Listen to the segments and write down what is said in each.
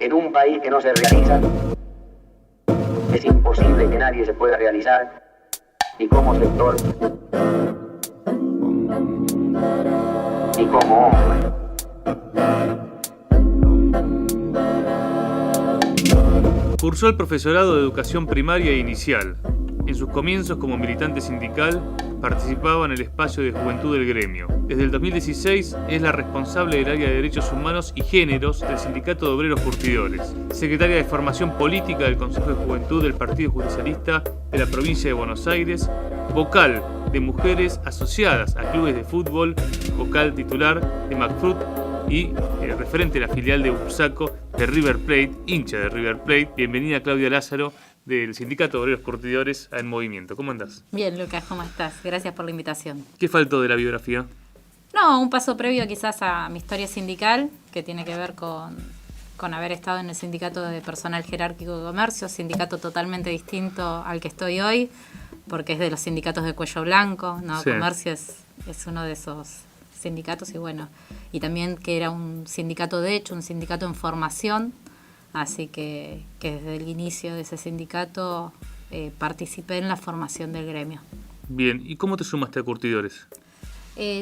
En un país que no se realiza, es imposible que nadie se pueda realizar, ni como sector, ni como hombre. Cursó el profesorado de educación primaria e inicial. En sus comienzos como militante sindical, participaba en el espacio de juventud del gremio. Desde el 2016 es la responsable del área de Derechos Humanos y Géneros del Sindicato de Obreros Curtidores, secretaria de Formación Política del Consejo de Juventud del Partido Justicialista de la provincia de Buenos Aires, vocal de mujeres asociadas a clubes de fútbol, vocal titular de McFruit y referente de la filial de Upsaco de River Plate, hincha de River Plate. Bienvenida, Claudia Lázaro, del Sindicato de Obreros Curtidores a En Movimiento. ¿Cómo andás? Bien, Lucas, ¿cómo estás? Gracias por la invitación. ¿Qué faltó de la biografía? No, un paso previo quizás a mi historia sindical, que tiene que ver con haber estado en el Sindicato de Personal Jerárquico de Comercio, sindicato totalmente distinto al que estoy hoy, porque es de los sindicatos de cuello blanco, ¿no? Sí. Comercio es uno de esos sindicatos y bueno, y también que era un sindicato de hecho, un sindicato en formación, así que desde el inicio de ese sindicato participé en la formación del gremio. Bien, ¿y cómo te sumaste a Curtidores?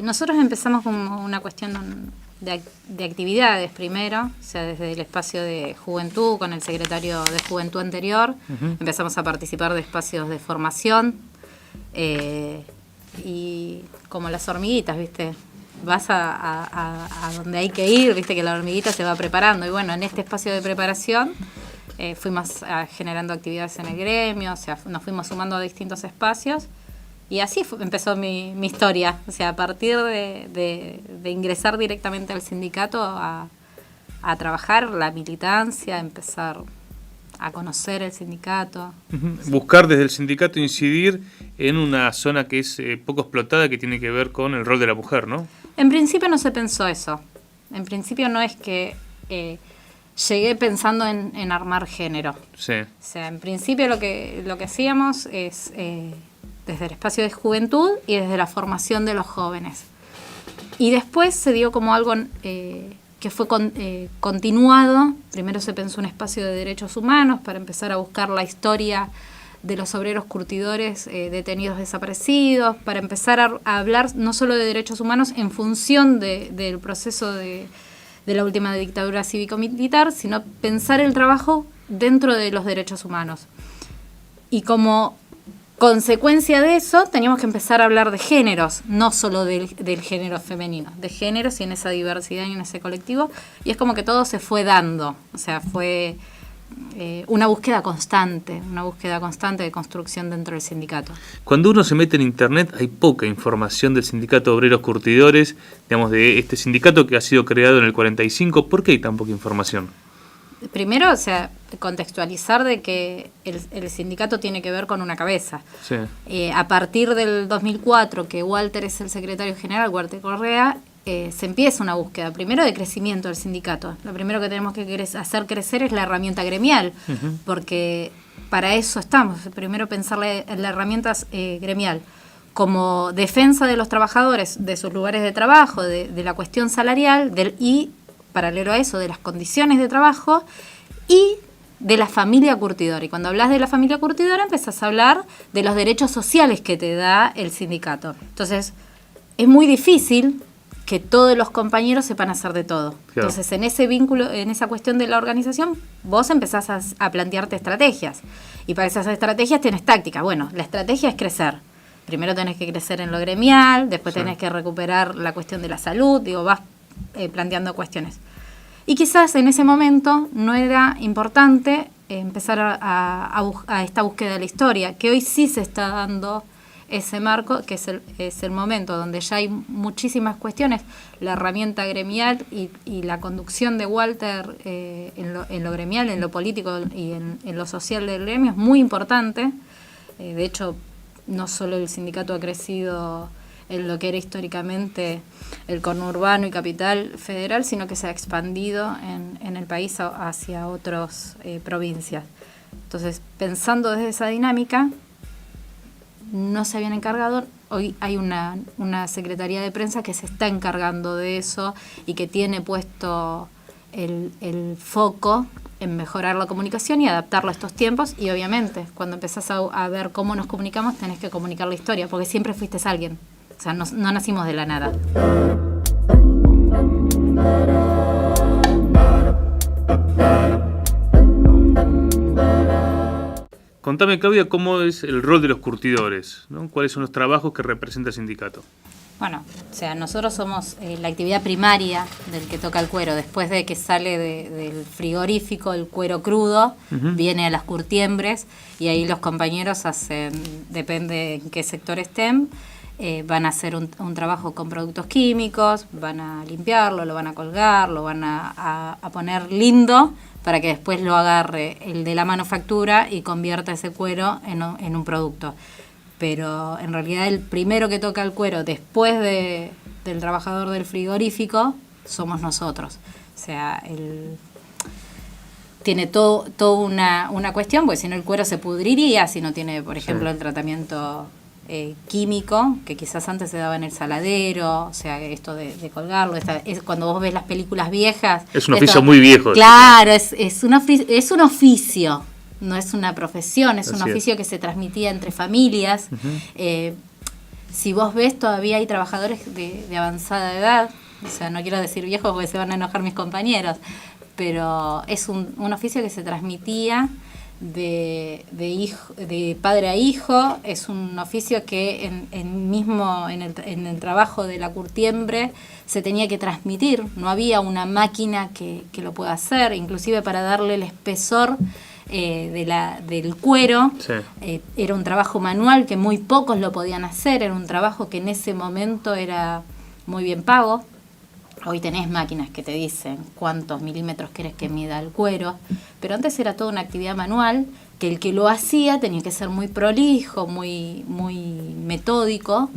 Nosotros empezamos con una cuestión de actividades primero, o sea, desde el espacio de juventud, con el secretario de juventud anterior, empezamos a participar de espacios de formación y como las hormiguitas, ¿viste? Vas a donde hay que ir, viste que la hormiguita se va preparando. Y bueno, en este espacio de preparación fuimos generando actividades en el gremio, o sea, nos fuimos sumando a distintos espacios. Y así empezó mi historia. O sea, a partir de ingresar directamente al sindicato a trabajar la militancia, empezar a conocer el sindicato. Buscar desde el sindicato incidir en una zona que es poco explotada, que tiene que ver con el rol de la mujer, ¿no? En principio no se pensó eso. En principio no es que llegué pensando en armar género. Sí. O sea, en principio lo que hacíamos es desde el espacio de juventud y desde la formación de los jóvenes. Y después se dio como algo que fue continuado. Primero se pensó un espacio de derechos humanos para empezar a buscar la historia de los obreros curtidores detenidos desaparecidos, para empezar a hablar no solo de derechos humanos en función del proceso de la última dictadura cívico-militar, sino pensar el trabajo dentro de los derechos humanos. Y como consecuencia de eso, teníamos que empezar a hablar de géneros, no solo del género femenino, de géneros y en esa diversidad y en ese colectivo. Y es como que todo se fue dando, o sea, fue una búsqueda constante de construcción dentro del sindicato. Cuando uno se mete en internet hay poca información del Sindicato de Obreros Curtidores, digamos, de este sindicato que ha sido creado en el 45. ¿Por qué hay tan poca información? Primero, o sea, contextualizar de que el sindicato tiene que ver con una cabeza. Sí. A partir del 2004, que Walter es el secretario general, Walter Correa, se empieza una búsqueda, primero de crecimiento del sindicato. Lo primero que tenemos que hacer crecer es la herramienta gremial, porque para eso estamos. Primero pensar en la herramienta gremial como defensa de los trabajadores, de sus lugares de trabajo, de la cuestión salarial y paralelo a eso, de las condiciones de trabajo y de la familia curtidora. Y cuando hablas de la familia curtidora, empezás a hablar de los derechos sociales que te da el sindicato. Entonces, es muy difícil que todos los compañeros sepan hacer de todo. Claro. Entonces, en ese vínculo, en esa cuestión de la organización, vos empezás a plantearte estrategias. Y para esas estrategias tienes tácticas. Bueno, la estrategia es crecer. Primero tenés que crecer en lo gremial, después tenés que recuperar la cuestión de la salud, vas planteando cuestiones. Y quizás en ese momento no era importante empezar a esta búsqueda de la historia, que hoy sí se está dando ese marco, que es el momento donde ya hay muchísimas cuestiones. La herramienta gremial y la conducción de Walter en lo gremial, en lo político y en lo social del gremio es muy importante. De hecho, no solo el sindicato ha crecido en lo que era históricamente el conurbano y capital federal, sino que se ha expandido en el país hacia otras provincias. Entonces, pensando desde esa dinámica, no se habían encargado. Hoy hay una secretaría de prensa que se está encargando de eso y que tiene puesto el foco en mejorar la comunicación y adaptarlo a estos tiempos. Y obviamente, cuando empezás a ver cómo nos comunicamos, tenés que comunicar la historia, porque siempre fuiste alguien. O sea, no nacimos de la nada. Contame, Claudia, cómo es el rol de los curtidores, ¿no? ¿Cuáles son los trabajos que representa el sindicato? Bueno, o sea, nosotros somos la actividad primaria del que toca el cuero. Después de que sale del frigorífico el cuero crudo, viene a las curtiembres y ahí los compañeros hacen, depende en qué sector estén, van a hacer un trabajo con productos químicos, van a limpiarlo, lo van a colgar, lo van a poner lindo para que después lo agarre el de la manufactura y convierta ese cuero en un producto. Pero en realidad el primero que toca el cuero después del trabajador del frigorífico somos nosotros. O sea, tiene toda una cuestión, porque si no el cuero se pudriría, si no tiene, por ejemplo, el tratamiento químico, que quizás antes se daba en el saladero, o sea, esto de colgarlo, cuando vos ves las películas viejas... Es un oficio muy viejo. Claro, es un oficio. No es una profesión, es un oficio que se transmitía entre familias. Si vos ves, todavía hay trabajadores de avanzada edad, o sea, no quiero decir viejos porque se van a enojar mis compañeros, pero es un oficio que se transmitía de padre a hijo. Es un oficio que en el trabajo de la curtiembre se tenía que transmitir, no había una máquina que lo pueda hacer, inclusive para darle el espesor del cuero. Sí. Era un trabajo manual que muy pocos lo podían hacer, era un trabajo que en ese momento era muy bien pago. Hoy tenés máquinas que te dicen cuántos milímetros querés que mida el cuero, pero antes era toda una actividad manual que el que lo hacía tenía que ser muy prolijo, muy metódico,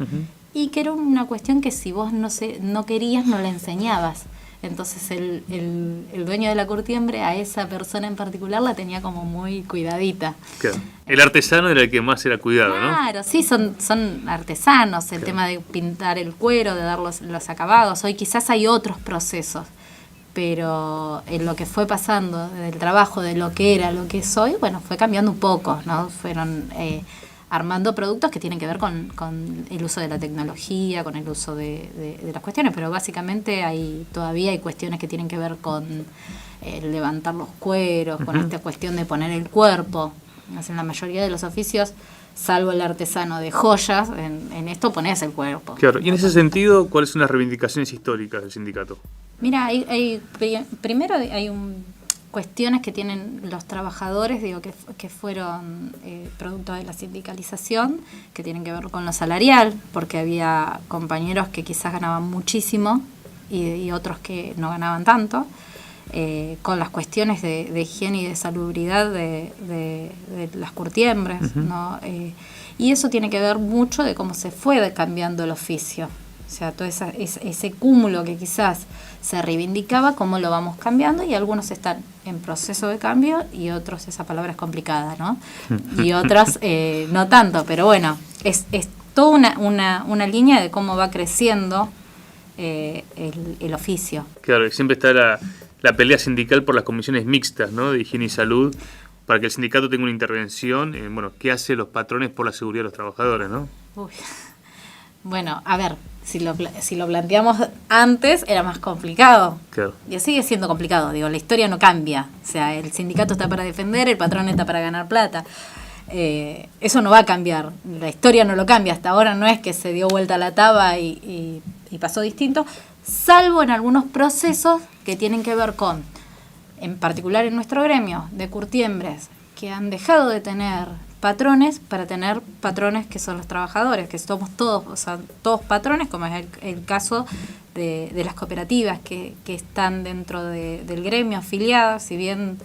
y que era una cuestión que si vos no querías, no la enseñabas. Entonces el dueño de la curtiembre a esa persona en particular la tenía como muy cuidadita. Claro. El artesano era el que más era cuidado, claro, ¿no? Claro, sí, son artesanos. El tema de pintar el cuero, de dar los acabados. Hoy quizás hay otros procesos, pero en lo que fue pasando del trabajo, de lo que era, lo que es hoy, bueno, fue cambiando un poco, ¿no? Fueron armando productos que tienen que ver con el uso de la tecnología, con el uso de las cuestiones, pero básicamente todavía hay cuestiones que tienen que ver con levantar los cueros, con esta cuestión de poner el cuerpo. En la mayoría de los oficios, salvo el artesano de joyas, en esto pones el cuerpo. Claro, y en ese sentido, ¿cuáles son las reivindicaciones históricas del sindicato? Mira, primero hay cuestiones que tienen los trabajadores, que fueron producto de la sindicalización, que tienen que ver con lo salarial, porque había compañeros que quizás ganaban muchísimo y otros que no ganaban tanto, con las cuestiones de higiene y de salubridad de las curtiembres, ¿no? Y eso tiene que ver mucho de cómo se fue cambiando el oficio. O sea, todo ese cúmulo que quizás se reivindicaba, cómo lo vamos cambiando, y algunos están en proceso de cambio y otros, esa palabra es complicada, ¿no? Y otros no tanto, pero bueno, es toda una línea de cómo va creciendo el oficio. Claro, y siempre está la pelea sindical por las comisiones mixtas, ¿no? De higiene y salud, para que el sindicato tenga una intervención en, qué hacen los patrones por la seguridad de los trabajadores, ¿no? Uy. Bueno, a ver, si lo planteamos antes era más complicado. Claro. Y sigue siendo complicado, la historia no cambia. O sea, el sindicato está para defender, el patrón está para ganar plata. Eso no va a cambiar, la historia no lo cambia. Hasta ahora no es que se dio vuelta la taba y pasó distinto, salvo en algunos procesos que tienen que ver con, en particular en nuestro gremio, de curtiembres, que han dejado de tener patrones para tener patrones que son los trabajadores, que somos todos, o sea, todos patrones, como es el caso de las cooperativas que están dentro del gremio afiliadas. Si bien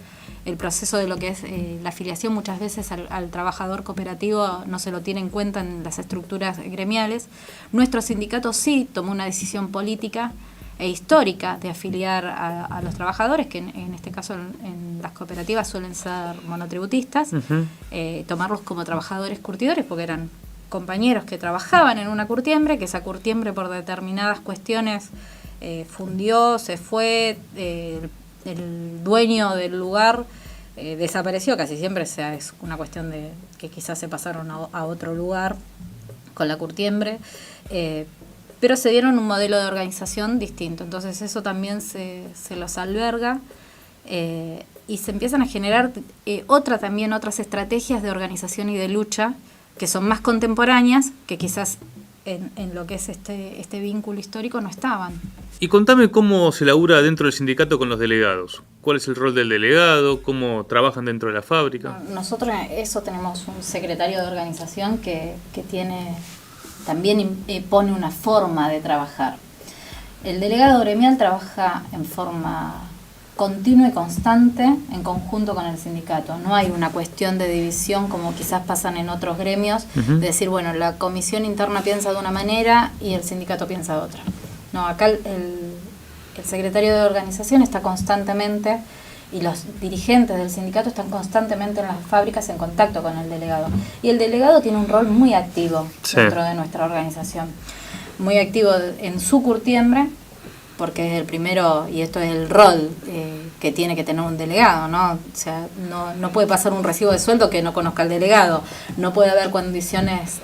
el proceso de lo que es la afiliación muchas veces al trabajador cooperativo no se lo tiene en cuenta en las estructuras gremiales, nuestro sindicato sí tomó una decisión política e histórica de afiliar a los trabajadores, que en este caso en las cooperativas suelen ser monotributistas, tomarlos como trabajadores curtidores, porque eran compañeros que trabajaban en una curtiembre, que esa curtiembre por determinadas cuestiones fundió, se fue, el dueño del lugar desapareció, casi siempre, o sea, es una cuestión de que quizás se pasaron a otro lugar con la curtiembre, pero se dieron un modelo de organización distinto, entonces eso también se los alberga, y se empiezan a generar otras estrategias de organización y de lucha que son más contemporáneas, que quizás en lo que es este vínculo histórico no estaban. Y contame cómo se labura dentro del sindicato con los delegados. ¿Cuál es el rol del delegado? ¿Cómo trabajan dentro de la fábrica? Nosotros tenemos un secretario de organización que tiene también pone una forma de trabajar. El delegado gremial trabaja en forma continua y constante en conjunto con el sindicato. No hay una cuestión de división como quizás pasan en otros gremios, de decir, bueno, la comisión interna piensa de una manera y el sindicato piensa de otra. No, acá el secretario de organización está constantemente, y los dirigentes del sindicato están constantemente en las fábricas en contacto con el delegado. Y el delegado tiene un rol muy activo dentro de nuestra organización. Muy activo en su curtiembre, porque es el primero, y esto es el rol que tiene que tener un delegado, ¿no? O sea, no puede pasar un recibo de sueldo que no conozca al delegado, no puede haber condiciones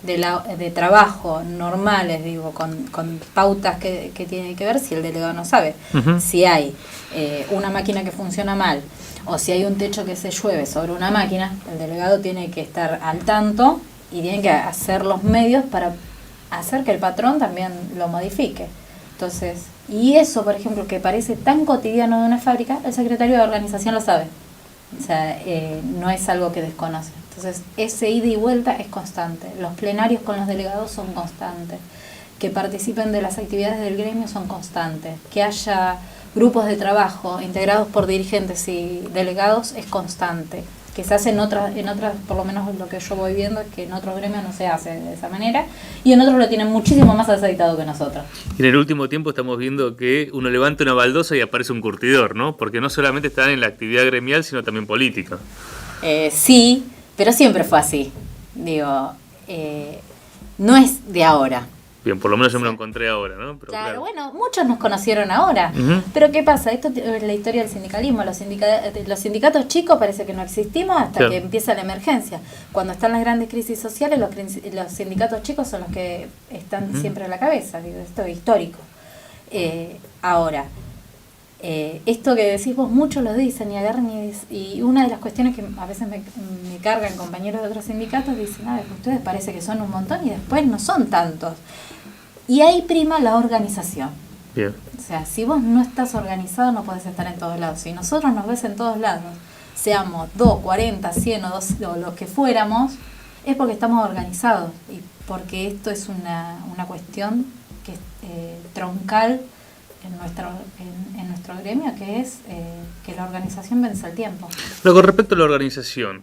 de trabajo normales, digo, con pautas que tiene que ver si el delegado no sabe. Si hay una máquina que funciona mal, o si hay un techo que se llueve sobre una máquina, el delegado tiene que estar al tanto y tiene que hacer los medios para hacer que el patrón también lo modifique. Entonces, y eso, por ejemplo, que parece tan cotidiano de una fábrica, el secretario de organización lo sabe. O sea, no es algo que desconoce. Entonces, ese ida y vuelta es constante. Los plenarios con los delegados son constantes. Que participen de las actividades del gremio son constantes. Que haya grupos de trabajo integrados por dirigentes y delegados es constante. Que se hace en otras, por lo menos lo que yo voy viendo es que en otros gremios no se hace de esa manera, y en otros lo tienen muchísimo más aceitado que nosotros. Y en el último tiempo estamos viendo que uno levanta una baldosa y aparece un curtidor, ¿no? Porque no solamente están en la actividad gremial, sino también política. Sí, pero siempre fue así. Digo, no es de ahora. Bien, por lo menos yo me lo encontré ahora, ¿no? Pero claro, bueno, muchos nos conocieron ahora. Pero ¿qué pasa? Esto es la historia del sindicalismo. Los sindicatos chicos parece que no existimos hasta que empieza la emergencia. Cuando están las grandes crisis sociales, los sindicatos chicos son los que están siempre a la cabeza. Digo, esto es histórico. Ahora, esto que decís vos, muchos lo dicen y agarran y una de las cuestiones que a veces me cargan compañeros de otros sindicatos, dicen, ustedes parece que son un montón y después no son tantos. Y ahí prima la organización. Bien. O sea, si vos no estás organizado no podés estar en todos lados. Si nosotros nos ves en todos lados, seamos 2, 40, 100 o los que fuéramos, es porque estamos organizados y porque esto es una cuestión que es troncal en nuestro gremio, que es que la organización vence el tiempo. Pero con respecto a la organización,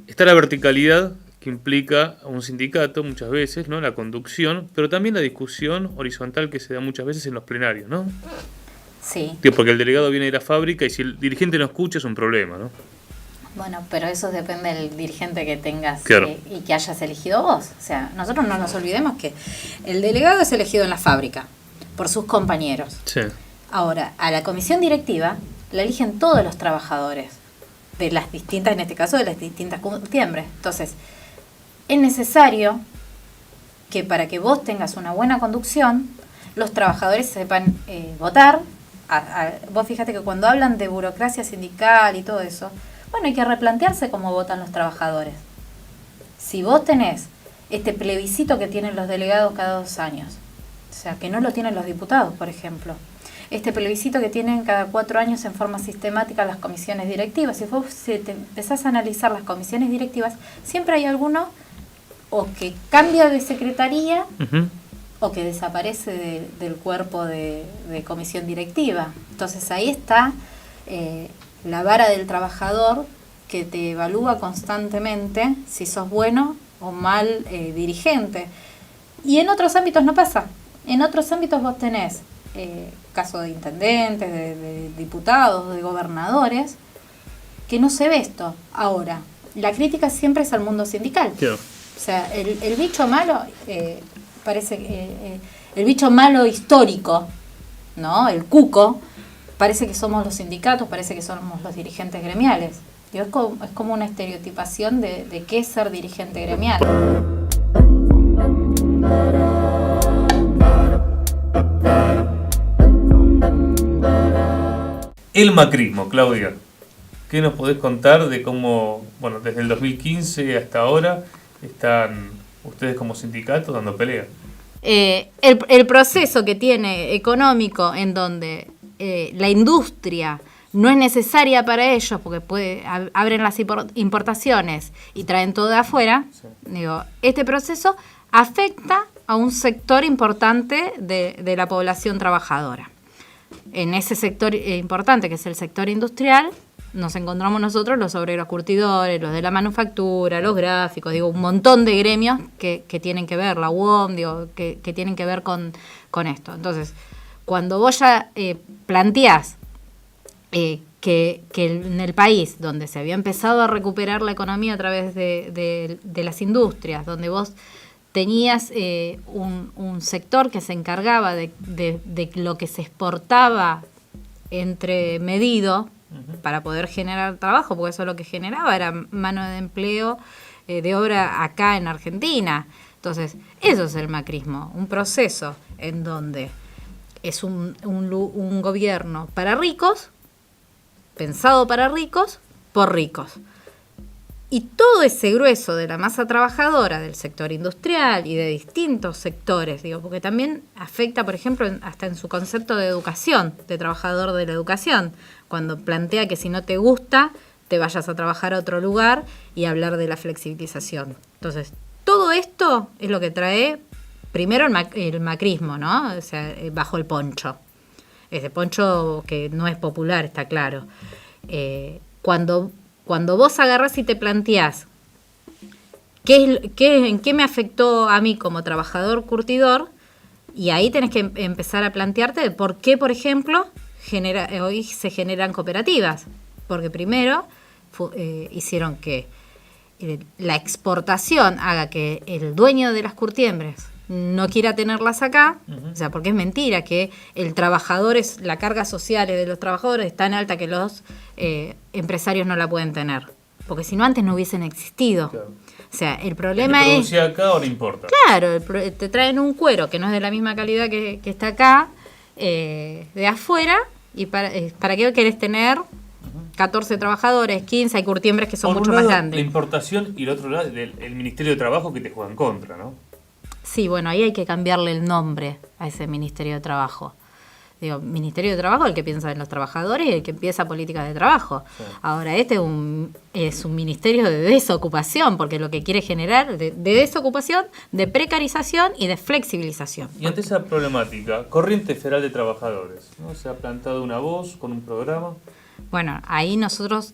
está la verticalidad que implica a un sindicato muchas veces, ¿no? La conducción, pero también la discusión horizontal que se da muchas veces en los plenarios, ¿no? Sí. Porque el delegado viene de la fábrica y si el dirigente no escucha es un problema, ¿no? Bueno, pero eso depende del dirigente que tengas, claro, y que hayas elegido vos. O sea, nosotros no nos olvidemos que el delegado es elegido en la fábrica por sus compañeros. Sí. Ahora, a la comisión directiva la eligen todos los trabajadores de las distintas, en este caso de las distintas curtiembres. Entonces, es necesario que para que vos tengas una buena conducción, los trabajadores sepan votar. Vos fíjate que cuando hablan de burocracia sindical y todo eso, bueno, hay que replantearse cómo votan los trabajadores. Si vos tenés este plebiscito que tienen los delegados cada 2 años, o sea, que no lo tienen los diputados, por ejemplo, este plebiscito que tienen cada 4 años en forma sistemática las comisiones directivas, si te empezás a analizar las comisiones directivas, siempre hay alguno o que cambia de secretaría o que desaparece del cuerpo de comisión directiva. Entonces ahí está la vara del trabajador que te evalúa constantemente si sos bueno o mal dirigente. Y en otros ámbitos no pasa. En otros ámbitos vos tenés casos de intendentes, de diputados, de gobernadores, que no se ve esto. Ahora, la crítica siempre es al mundo sindical. Claro. O sea, el bicho malo, parece el bicho malo histórico, ¿no? El cuco, parece que somos los sindicatos, parece que somos los dirigentes gremiales. Digo, es como una estereotipación de qué es ser dirigente gremial. El macrismo, Claudia. ¿Qué nos podés contar de cómo, bueno, desde el 2015 hasta ahora están ustedes como sindicatos dando pelea? El proceso que tiene económico en donde la industria no es necesaria para ellos porque abren las importaciones y traen todo de afuera, sí. Digo, este proceso afecta a un sector importante de la población trabajadora. En ese sector importante, que es el sector industrial, nos encontramos nosotros los obreros curtidores, los de la manufactura, los gráficos, digo, un montón de gremios que tienen que ver, la UOM, digo, que tienen que ver con esto. Entonces, cuando vos ya planteás que en el país, donde se había empezado a recuperar la economía a través de las industrias, donde vos tenías un sector que se encargaba de lo que se exportaba entre medido, para poder generar trabajo, porque eso es lo que generaba, era mano de empleo de obra acá en Argentina. Entonces, eso es el macrismo, un proceso en donde es un gobierno para ricos, pensado para ricos, por ricos. Y todo ese grueso de la masa trabajadora del sector industrial y de distintos sectores, digo, porque también afecta, por ejemplo, hasta en su concepto de educación, de trabajador de la educación, cuando plantea que si no te gusta, te vayas a trabajar a otro lugar y hablar de la flexibilización. Entonces, todo esto es lo que trae primero el macrismo, ¿no? O sea, bajo el poncho. Ese poncho que no es popular, está claro. Cuando vos agarrás y te planteás en qué me afectó a mí como trabajador curtidor, y ahí tenés que empezar a plantearte de por qué, por ejemplo, hoy se generan cooperativas. Porque primero hicieron que la exportación haga que el dueño de las curtiembres no quiera tenerlas acá, o sea, porque es mentira que el trabajador la carga social de los trabajadores es tan alta que los empresarios no la pueden tener, porque si no antes no hubiesen existido. Claro. O sea, el problema es... acá o no importa. Claro, te traen un cuero que no es de la misma calidad que está acá, de afuera, y ¿para qué querés tener 14 trabajadores, 15, hay curtiembres que son mucho más grandes? La importación, y el otro lado, el Ministerio de Trabajo que te juega en contra, ¿no? Sí, bueno, ahí hay que cambiarle el nombre a ese Ministerio de Trabajo. Digo, Ministerio de Trabajo es el que piensa en los trabajadores y el que empieza políticas de trabajo. Sí. Ahora, este es un ministerio de desocupación, porque lo que quiere generar de desocupación, de precarización y de flexibilización. Y ante esa problemática, Corriente Federal de Trabajadores, ¿no? ¿Se ha plantado una voz con un programa? Bueno, ahí nosotros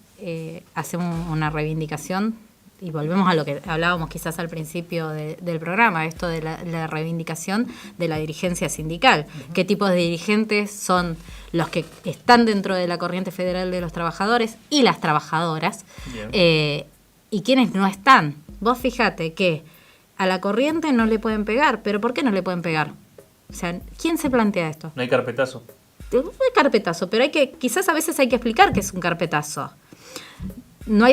hacemos una reivindicación y volvemos a lo que hablábamos quizás al principio del programa, esto de la reivindicación de la dirigencia sindical. Uh-huh. ¿Qué tipos de dirigentes son los que están dentro de la Corriente Federal de los Trabajadores y las trabajadoras? Y quiénes no están? Vos fíjate que a la Corriente no le pueden pegar, pero ¿por qué no le pueden pegar? O sea, ¿quién se plantea esto? No hay carpetazo. No hay carpetazo, pero quizás a veces hay que explicar qué es un carpetazo. No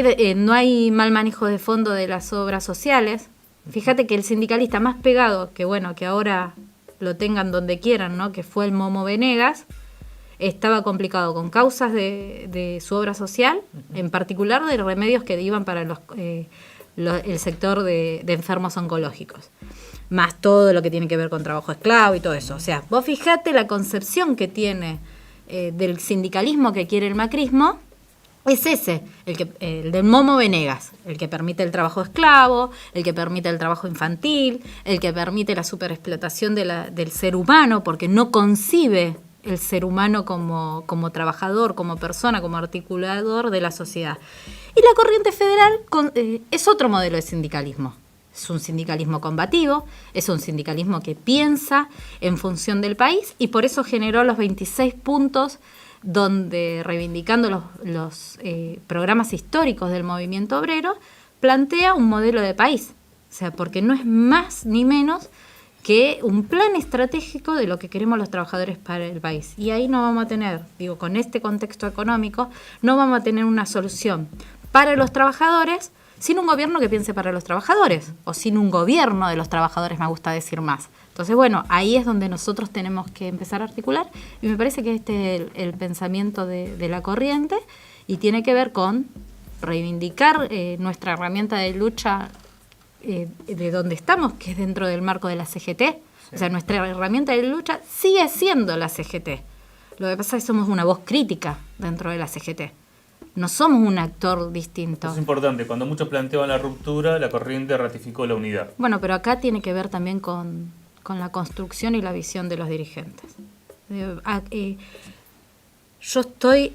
hay mal manejo de fondo de las obras sociales. Fíjate que el sindicalista más pegado, que bueno, que ahora lo tengan donde quieran, ¿no? Que fue el Momo Venegas, estaba complicado con causas de su obra social, en particular de remedios que iban para el sector de enfermos oncológicos, más todo lo que tiene que ver con trabajo esclavo y todo eso. O sea, vos fijate la concepción que tiene del sindicalismo que quiere el macrismo. Es ese, el del Momo Venegas, el que permite el trabajo esclavo, el que permite el trabajo infantil, el que permite la superexplotación del ser humano, porque no concibe el ser humano como trabajador, como persona, como articulador de la sociedad. Y la Corriente Federal es otro modelo de sindicalismo. Es un sindicalismo combativo, es un sindicalismo que piensa en función del país y por eso generó los 26 puntos donde, reivindicando los programas históricos del movimiento obrero, plantea un modelo de país. O sea, porque no es más ni menos que un plan estratégico de lo que queremos los trabajadores para el país. Y ahí no vamos a tener, digo, con este contexto económico, no vamos a tener una solución para los trabajadores sin un gobierno que piense para los trabajadores, o sin un gobierno de los trabajadores, me gusta decir más. Entonces, bueno, ahí es donde nosotros tenemos que empezar a articular, y me parece que este es el pensamiento de la corriente, y tiene que ver con reivindicar nuestra herramienta de lucha de donde estamos, que es dentro del marco de la CGT. Sí. O sea, nuestra herramienta de lucha sigue siendo la CGT. Lo que pasa es que somos una voz crítica dentro de la CGT. No somos un actor distinto. Es importante, cuando muchos planteaban la ruptura, la corriente ratificó la unidad. Bueno, pero acá tiene que ver también con la construcción y la visión de los dirigentes. Yo estoy...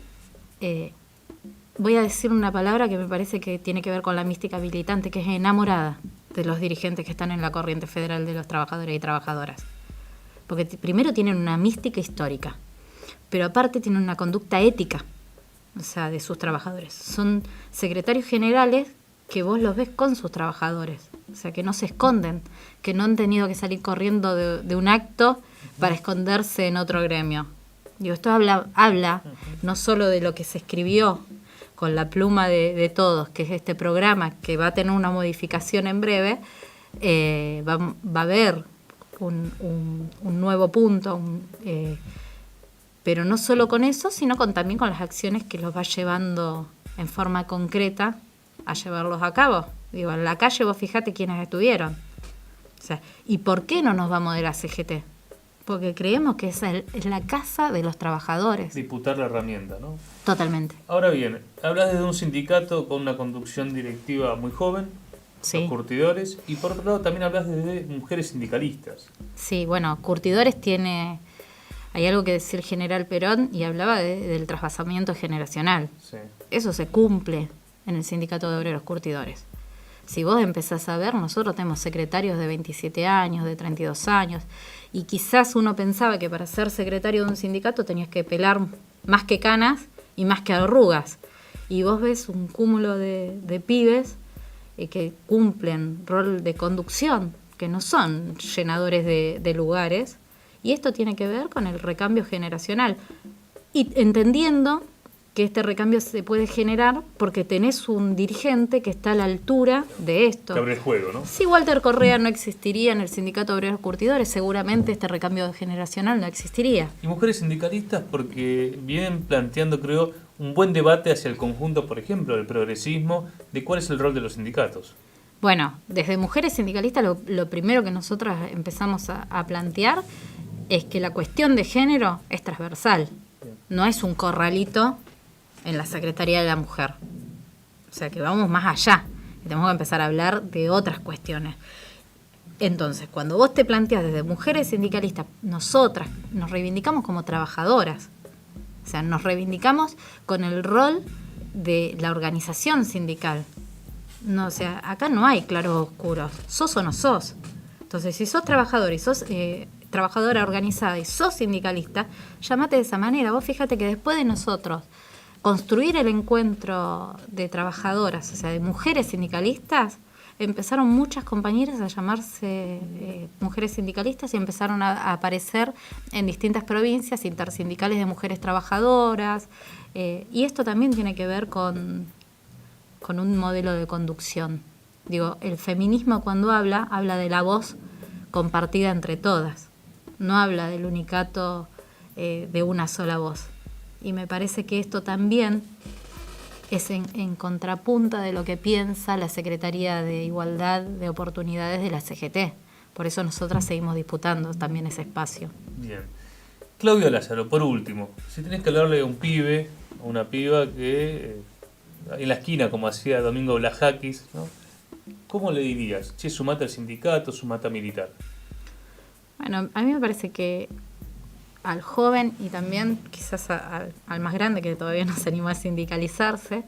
voy a decir una palabra que me parece que tiene que ver con la mística militante, que es enamorada de los dirigentes que están en la corriente federal de los trabajadores y trabajadoras. Porque primero tienen una mística histórica, pero aparte tienen una conducta ética, o sea, de sus trabajadores. Son secretarios generales que vos los ves con sus trabajadores, o sea, que no se esconden, que no han tenido que salir corriendo de un acto para esconderse en otro gremio. Digo, esto habla no solo de lo que se escribió con la pluma de todos, que es este programa que va a tener una modificación en breve, va a haber un nuevo punto, pero no solo con eso, sino también con las acciones que los va llevando en forma concreta a llevarlos a cabo. Digo, en la calle vos fijate quiénes estuvieron. O sea, ¿y por qué no nos vamos de la CGT? Porque creemos que esa es la casa de los trabajadores. Disputar la herramienta, ¿no? Totalmente. Ahora bien, hablas de un sindicato con una conducción directiva muy joven, sí, los curtidores, y por otro lado también hablas de mujeres sindicalistas. Sí, bueno, curtidores tiene... Hay algo que decía el general Perón y hablaba del trasvasamiento generacional. Sí. Eso se cumple en el Sindicato de Obreros Curtidores. Si vos empezás a ver, nosotros tenemos secretarios de 27 años, de 32 años, y quizás uno pensaba que para ser secretario de un sindicato tenías que pelar más que canas y más que arrugas. Y vos ves un cúmulo de pibes que cumplen rol de conducción, que no son llenadores de lugares, y esto tiene que ver con el recambio generacional. Y entendiendo que este recambio se puede generar porque tenés un dirigente que está a la altura de esto. Que abre el juego, ¿no? Si Walter Correa no existiría en el Sindicato de Obreros Curtidores, seguramente este recambio generacional no existiría. Y mujeres sindicalistas porque vienen planteando, creo, un buen debate hacia el conjunto, por ejemplo, del progresismo, de cuál es el rol de los sindicatos. Bueno, desde Mujeres Sindicalistas lo primero que nosotros empezamos a plantear es que la cuestión de género es transversal, no es un corralito en la Secretaría de la Mujer. O sea, que vamos más allá, y tenemos que empezar a hablar de otras cuestiones. Entonces, cuando vos te planteás desde Mujeres Sindicalistas, nosotras nos reivindicamos como trabajadoras. O sea, nos reivindicamos con el rol de la organización sindical. No, o sea, acá no hay claros oscuros, sos o no sos. Entonces, si sos trabajador y sos trabajadora organizada y sos sindicalista, llámate de esa manera. Vos fíjate que después de nosotros construir el encuentro de trabajadoras, o sea, de mujeres sindicalistas, empezaron muchas compañeras a llamarse mujeres sindicalistas y empezaron a aparecer en distintas provincias intersindicales de mujeres trabajadoras, y esto también tiene que ver con un modelo de conducción. Digo, el feminismo cuando habla de la voz compartida entre todas, no habla del unicato de una sola voz. Y me parece que esto también es en contrapunta de lo que piensa la Secretaría de Igualdad de Oportunidades de la CGT. Por eso nosotras seguimos disputando también ese espacio. Bien. Claudio Lázaro, por último, si tenés que hablarle a un pibe o una piba que en la esquina, como hacía Domingo Blajakis, ¿no? ¿Cómo le dirías? Che, sumate al sindicato, sumate a militar. Bueno, a mí me parece que al joven y también quizás al más grande que todavía no se animó a sindicalizarse,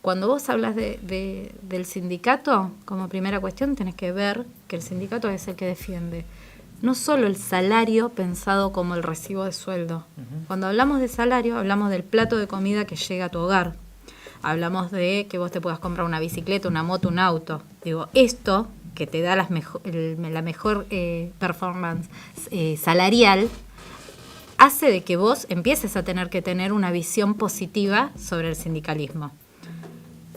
cuando vos hablas del sindicato, como primera cuestión tenés que ver que el sindicato es el que defiende no solo el salario pensado como el recibo de sueldo. Uh-huh. Cuando hablamos de salario, hablamos del plato de comida que llega a tu hogar. Hablamos de que vos te puedas comprar una bicicleta, una moto, un auto. Digo, esto que te da la mejor performance salarial, hace de que vos empieces a tener que tener una visión positiva sobre el sindicalismo.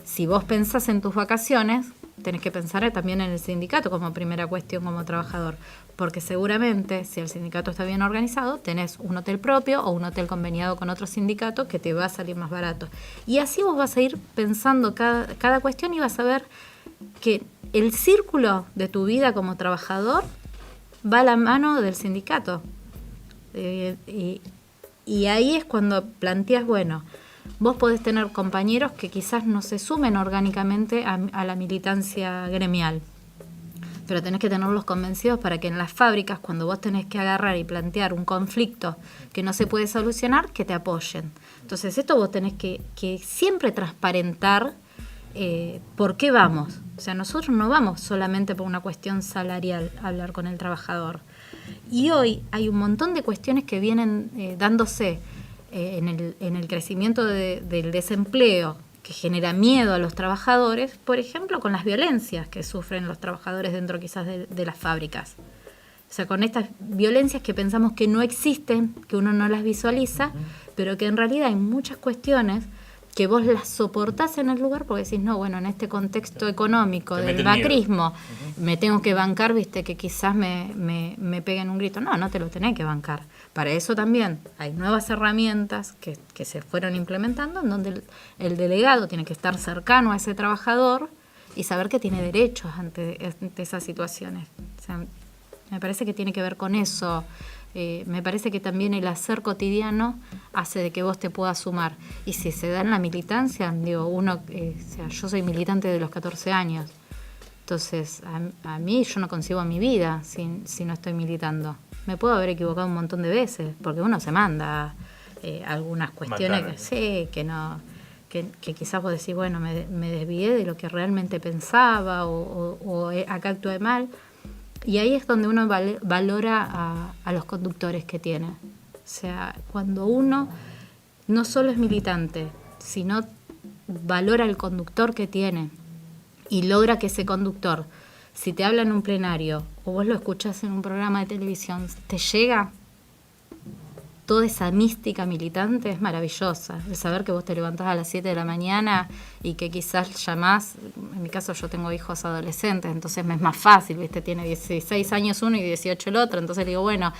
Si vos pensás en tus vacaciones, tenés que pensar también en el sindicato como primera cuestión como trabajador, porque seguramente si el sindicato está bien organizado, tenés un hotel propio o un hotel conveniado con otro sindicato que te va a salir más barato. Y así vos vas a ir pensando cada cuestión y vas a ver que el círculo de tu vida como trabajador va a la mano del sindicato. Y ahí es cuando planteas, bueno, vos podés tener compañeros que quizás no se sumen orgánicamente a la militancia gremial, pero tenés que tenerlos convencidos para que en las fábricas, cuando vos tenés que agarrar y plantear un conflicto que no se puede solucionar, que te apoyen. Entonces esto vos tenés que siempre transparentar por qué vamos. O sea, nosotros no vamos solamente por una cuestión salarial a hablar con el trabajador. Y hoy hay un montón de cuestiones que vienen dándose en el crecimiento del desempleo, que genera miedo a los trabajadores, por ejemplo, con las violencias que sufren los trabajadores dentro quizás de las fábricas. O sea, con estas violencias que pensamos que no existen, que uno no las visualiza, pero que en realidad hay muchas cuestiones que vos las soportás en el lugar porque decís, no, bueno, en este contexto económico del macrismo me tengo que bancar, viste, que quizás me peguen un grito. No te lo tenés que bancar. Para eso también hay nuevas herramientas que se fueron implementando, en donde el delegado tiene que estar cercano a ese trabajador y saber que tiene derechos ante esas situaciones. O sea, me parece que tiene que ver con eso. Me parece que también el hacer cotidiano hace de que vos te puedas sumar. Y si se da en la militancia, digo, o sea, yo soy militante de los 14 años. Entonces, a mí yo no concibo mi vida si no estoy militando. Me puedo haber equivocado un montón de veces, porque uno se manda algunas cuestiones que quizás vos decís, bueno, me desvié de lo que realmente pensaba o acá actué mal. Y ahí es donde uno valora a los conductores que tiene. O sea, cuando uno no solo es militante, sino valora al conductor que tiene y logra que ese conductor, si te habla en un plenario o vos lo escuchás en un programa de televisión, te llega toda esa mística militante, es maravillosa. El saber que vos te levantás a las 7 de la mañana y que quizás llamás, en mi caso yo tengo hijos adolescentes, entonces me es más fácil, ¿viste? Tiene 16 años uno y 18 el otro, entonces le digo, bueno,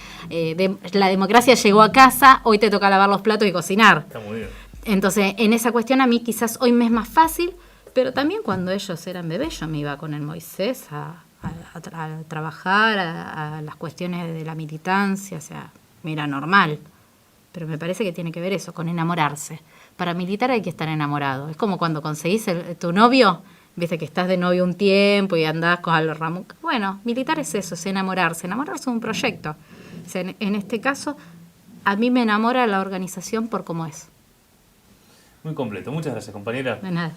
la democracia llegó a casa, hoy te toca lavar los platos y cocinar. Está muy bien. Entonces, en esa cuestión a mí quizás hoy me es más fácil, pero también cuando ellos eran bebés yo me iba con el Moisés a trabajar, a las cuestiones de la militancia, o sea, mira, normal. Pero me parece que tiene que ver eso, con enamorarse. Para militar hay que estar enamorado. Es como cuando conseguís tu novio, viste que estás de novio un tiempo y andás con los ramos. Bueno, militar es eso, es enamorarse de un proyecto. O sea, en este caso, a mí me enamora la organización por cómo es. Muy completo. Muchas gracias, compañera. De nada.